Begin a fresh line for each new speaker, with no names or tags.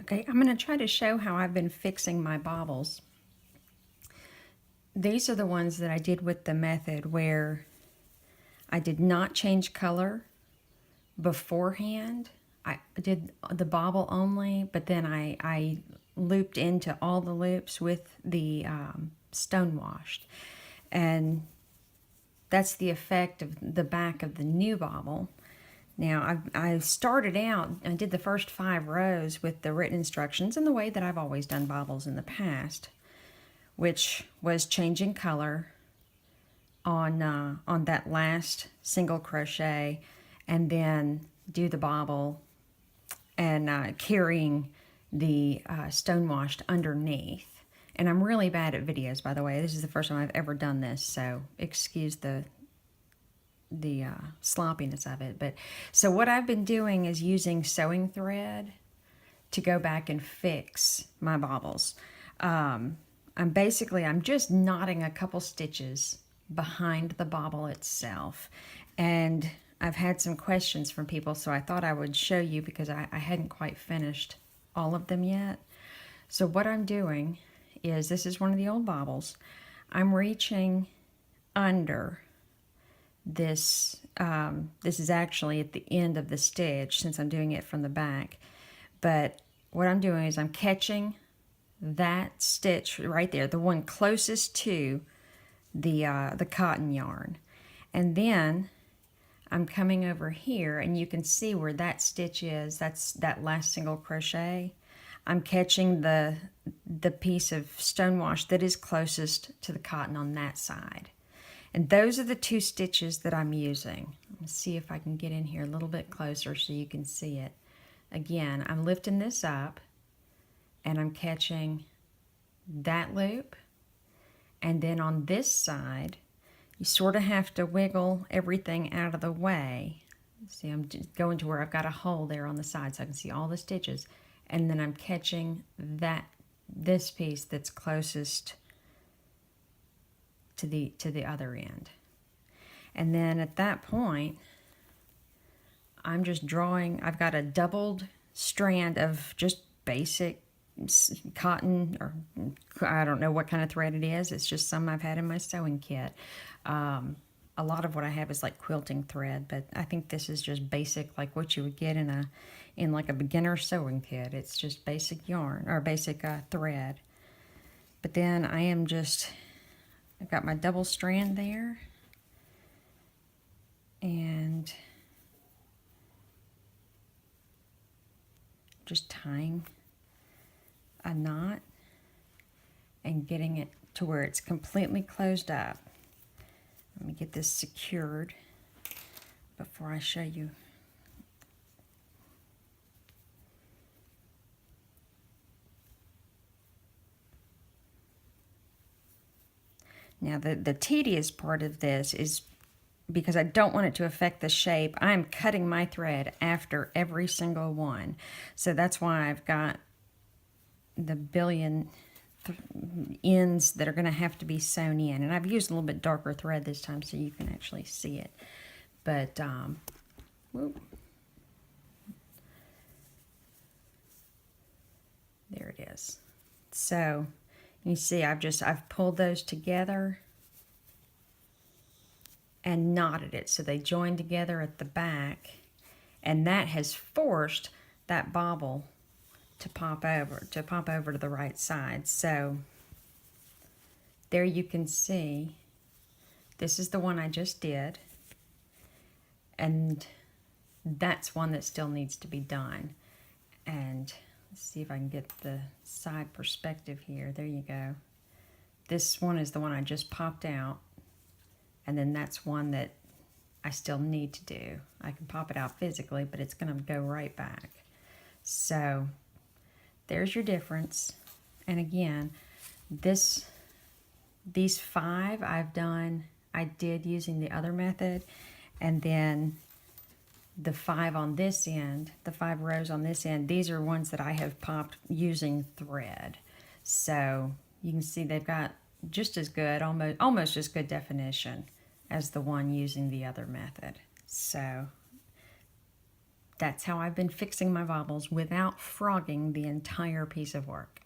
Okay, I'm going to try to show how I've been fixing my bobbles. These are the ones that I did with the method where I did not change color beforehand. I did the bobble only, but then I looped into all the loops with the stone washed. And that's the effect of the back of the new bobble. Now, I started out, I did the first 5 rows with the written instructions in the way that I've always done bobbles in the past, which was changing color on that last single crochet, and then do the bobble and carrying the stone washed underneath. And I'm really bad at videos, by the way. This is the first time I've ever done this, so excuse the sloppiness of it. But so what I've been doing is using sewing thread to go back and fix my bobbles. I'm just knotting a couple stitches behind the bobble itself, and I've had some questions from people, so I thought I would show you because I hadn't quite finished all of them yet. So what I'm doing is, this is one of the old bobbles. I'm reaching under this. This is actually at the end of the stitch since I'm doing it from the back. But what I'm doing is I'm catching that stitch right there, the one closest to the cotton yarn. And then I'm coming over here, and you can see where that stitch is. That's that last single crochet. I'm catching the piece of stone wash that is closest to the cotton on that side. And those are the 2 stitches that I'm using. Let's see if I can get in here a little bit closer so you can see it. Again, I'm lifting this up and I'm catching that loop. And then on this side, you sort of have to wiggle everything out of the way. See, I'm just going to where I've got a hole there on the side so I can see all the stitches. And then I'm catching this piece that's closest to the other end. And then at that point, I'm just drawing. I've got a doubled strand of just basic cotton, or I don't know what kind of thread it is. It's just some I've had in my sewing kit. A lot of what I have is like quilting thread, but I think this is just basic, like what you would get in like a beginner sewing kit. It's just basic yarn or basic thread. But then I've got my double strand there, and just tying a knot and getting it to where it's completely closed up. Let me get this secured before I show you. Now the tedious part of this is, because I don't want it to affect the shape, I'm cutting my thread after every single one. So that's why I've got the billion ends that are going to have to be sewn in. And I've used a little bit darker thread this time so you can actually see it. But, whoop. There it is. So you see I've pulled those together and knotted it so they join together at the back, and that has forced that bobble to pop over to the right side. So there you can see, this is the one I just did, and that's one that still needs to be done. And let's see if I can get the side perspective here. There you go. This one is the one I just popped out, and then that's one that I still need to do. I can pop it out physically, but it's going to go right back. So there's your difference. And again, these 5 I did using the other method, and then the 5 on this end, the 5 rows on this end, these are ones that I have popped using thread. So you can see they've got just as good, almost as good definition as the one using the other method. So That's how I've been fixing my bobbles without frogging the entire piece of work.